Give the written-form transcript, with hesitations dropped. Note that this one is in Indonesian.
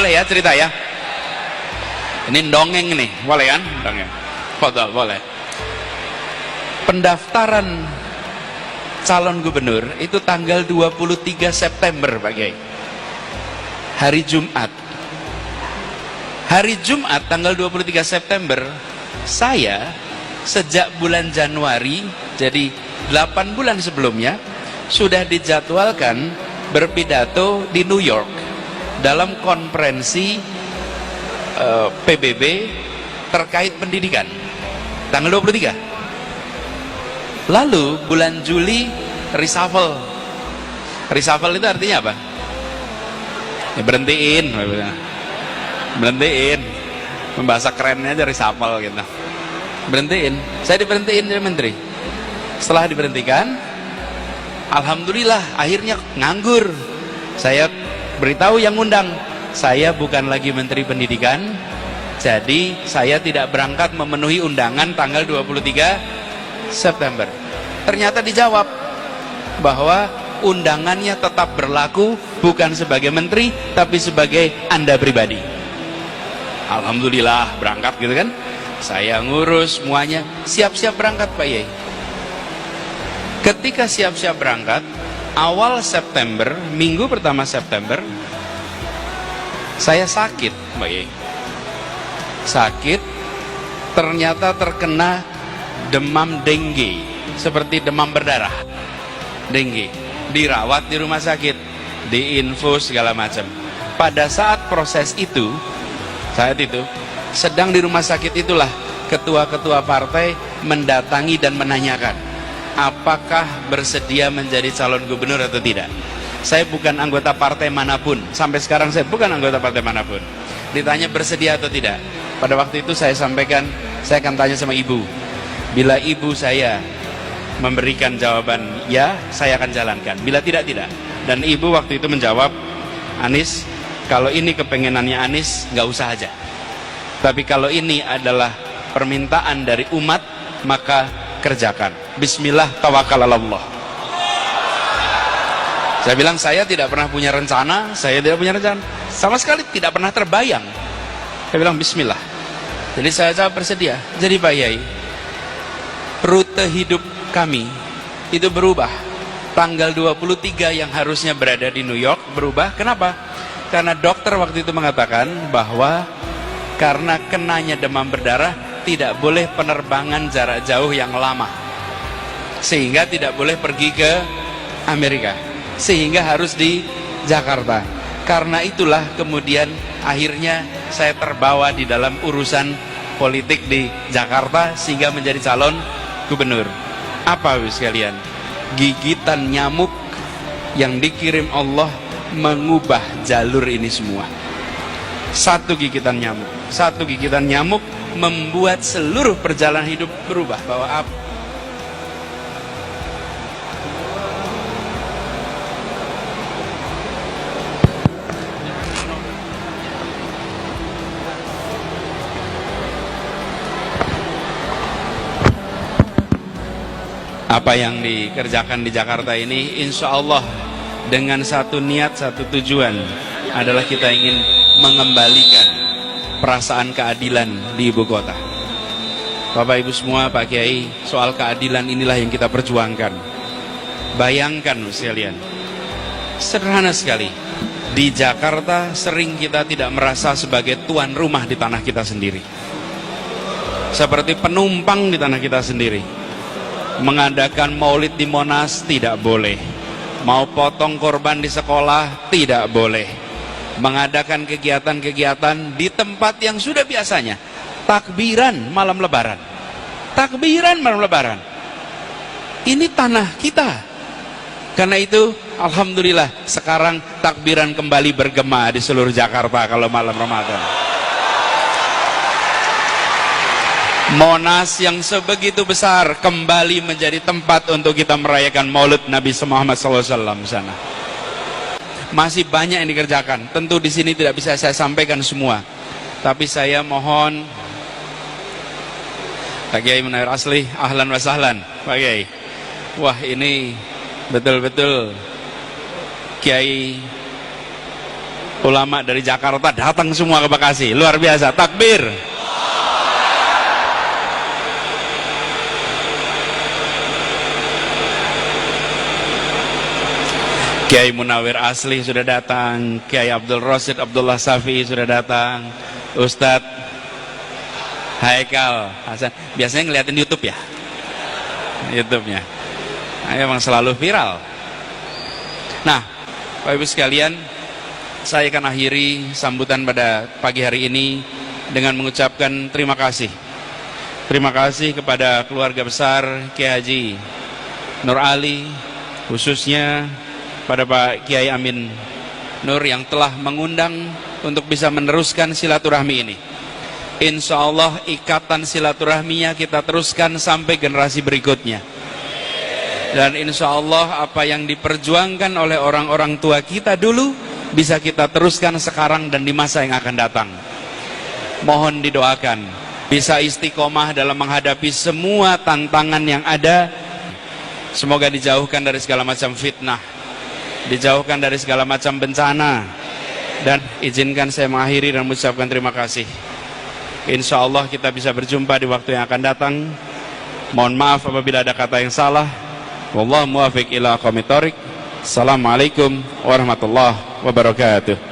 Boleh ya cerita ya? Ini dongeng nih, boleh kan? Dongeng. Betul, boleh. Pendaftaran calon gubernur itu tanggal 23 September Pak Kiai. Hari Jumat. Hari Jumat tanggal 23 September, saya sejak bulan Januari, jadi 8 bulan sebelumnya, sudah dijadwalkan berpidato di New York dalam konferensi PBB terkait pendidikan tanggal 23. Lalu bulan Juli reshuffle. Reshuffle itu artinya apa? Ya, berhentiin. Membahasa kerennya aja reshuffle gitu. Berhentiin. Saya diberhentiin jadi menteri. Setelah diberhentikan, alhamdulillah akhirnya nganggur. Saya beritahu yang undang, saya bukan lagi menteri pendidikan, jadi saya tidak berangkat memenuhi undangan tanggal 23 September. Ternyata dijawab bahwa undangannya tetap berlaku, bukan sebagai menteri tapi sebagai Anda pribadi. Alhamdulillah berangkat gitu kan. Saya ngurus semuanya, siap-siap berangkat Pak Yai. Ketika siap-siap berangkat, awal September, minggu pertama September, saya sakit Mbak Yai. Sakit, ternyata terkena demam dengue, seperti demam berdarah. Dengue, dirawat di rumah sakit, diinfus segala macam. Pada saat proses itu, saat itu sedang di rumah sakit itulah ketua-ketua partai mendatangi dan menanyakan, apakah bersedia menjadi calon gubernur atau tidak. Saya bukan anggota partai manapun, sampai sekarang saya bukan anggota partai manapun. Ditanya bersedia atau tidak, pada waktu itu saya sampaikan, saya akan tanya sama ibu. Bila ibu saya memberikan jawaban ya, saya akan jalankan. Bila tidak, tidak. Dan ibu waktu itu menjawab, Anies, kalau ini kepengenannya Anies, nggak usah aja. Tapi kalau ini adalah permintaan dari umat, maka kerjakan. Bismillah, tawakal Allah. Saya bilang, saya tidak pernah punya rencana, saya tidak punya rencana, sama sekali tidak pernah terbayang. Saya bilang bismillah. Jadi saya jawab bersedia. Jadi Pak Yai, rute hidup kami itu berubah. Tanggal 23 yang harusnya berada di New York berubah. Kenapa? Karena dokter waktu itu mengatakan bahwa karena kenanya demam berdarah, tidak boleh penerbangan jarak jauh yang lama, sehingga tidak boleh pergi ke Amerika, sehingga harus di Jakarta. Karena itulah kemudian akhirnya saya terbawa di dalam urusan politik di Jakarta sehingga menjadi calon gubernur. Apa wis kalian? Gigitan nyamuk yang dikirim Allah mengubah jalur ini semua. Satu gigitan nyamuk membuat seluruh perjalanan hidup berubah. Bahwa apa yang dikerjakan di Jakarta ini, insya Allah dengan satu niat, satu tujuan, adalah kita ingin mengembalikan perasaan keadilan di ibu kota. Bapak Ibu semua, Pak Kiai, soal keadilan inilah yang kita perjuangkan. Bayangkan sekalian, sederhana sekali, di Jakarta sering kita tidak merasa sebagai tuan rumah di tanah kita sendiri, seperti penumpang di tanah kita sendiri. Mengadakan maulid di Monas tidak boleh, mau potong korban di sekolah tidak boleh, mengadakan kegiatan-kegiatan di tempat yang sudah biasanya takbiran malam lebaran, ini tanah kita. Karena itu alhamdulillah sekarang takbiran kembali bergema di seluruh Jakarta kalau malam Ramadan. Monas yang sebegitu besar kembali menjadi tempat untuk kita merayakan Maulid Nabi Muhammad SAW sana. Masih banyak yang dikerjakan. Tentu di sini tidak bisa saya sampaikan semua. Tapi saya mohon Pak Kiai Munawir Asli, ahlan wa sahlan Pak Kiai. Wah, ini betul-betul Kiai Ulama dari Jakarta datang semua ke Bekasi, luar biasa. Takbir. Kiai Munawir Asli sudah datang, Kiai Abdul Rosid Abdullah Safi sudah datang, Ustadz Haikal Hasan, biasanya ngeliatin YouTube ya, YouTube-nya, nah, emang selalu viral. Nah, Bapak Ibu sekalian, saya akan akhiri sambutan pada pagi hari ini dengan mengucapkan terima kasih. Terima kasih kepada keluarga besar Kiai Haji Nur Ali, khususnya pada Pak Kiai Amin Nur yang telah mengundang untuk bisa meneruskan silaturahmi ini. Insya Allah ikatan silaturahminya kita teruskan sampai generasi berikutnya. Dan insya Allah apa yang diperjuangkan oleh orang-orang tua kita dulu bisa kita teruskan sekarang dan di masa yang akan datang. Mohon didoakan bisa istiqomah dalam menghadapi semua tantangan yang ada. Semoga dijauhkan dari segala macam fitnah, dijauhkan dari segala macam bencana, dan izinkan saya mengakhiri dan mengucapkan terima kasih. Insya Allah kita bisa berjumpa di waktu yang akan datang. Mohon maaf apabila ada kata yang salah. Wallahu muwaffiq ila aqwamit thoriq. Assalamualaikum warahmatullahi wabarakatuh.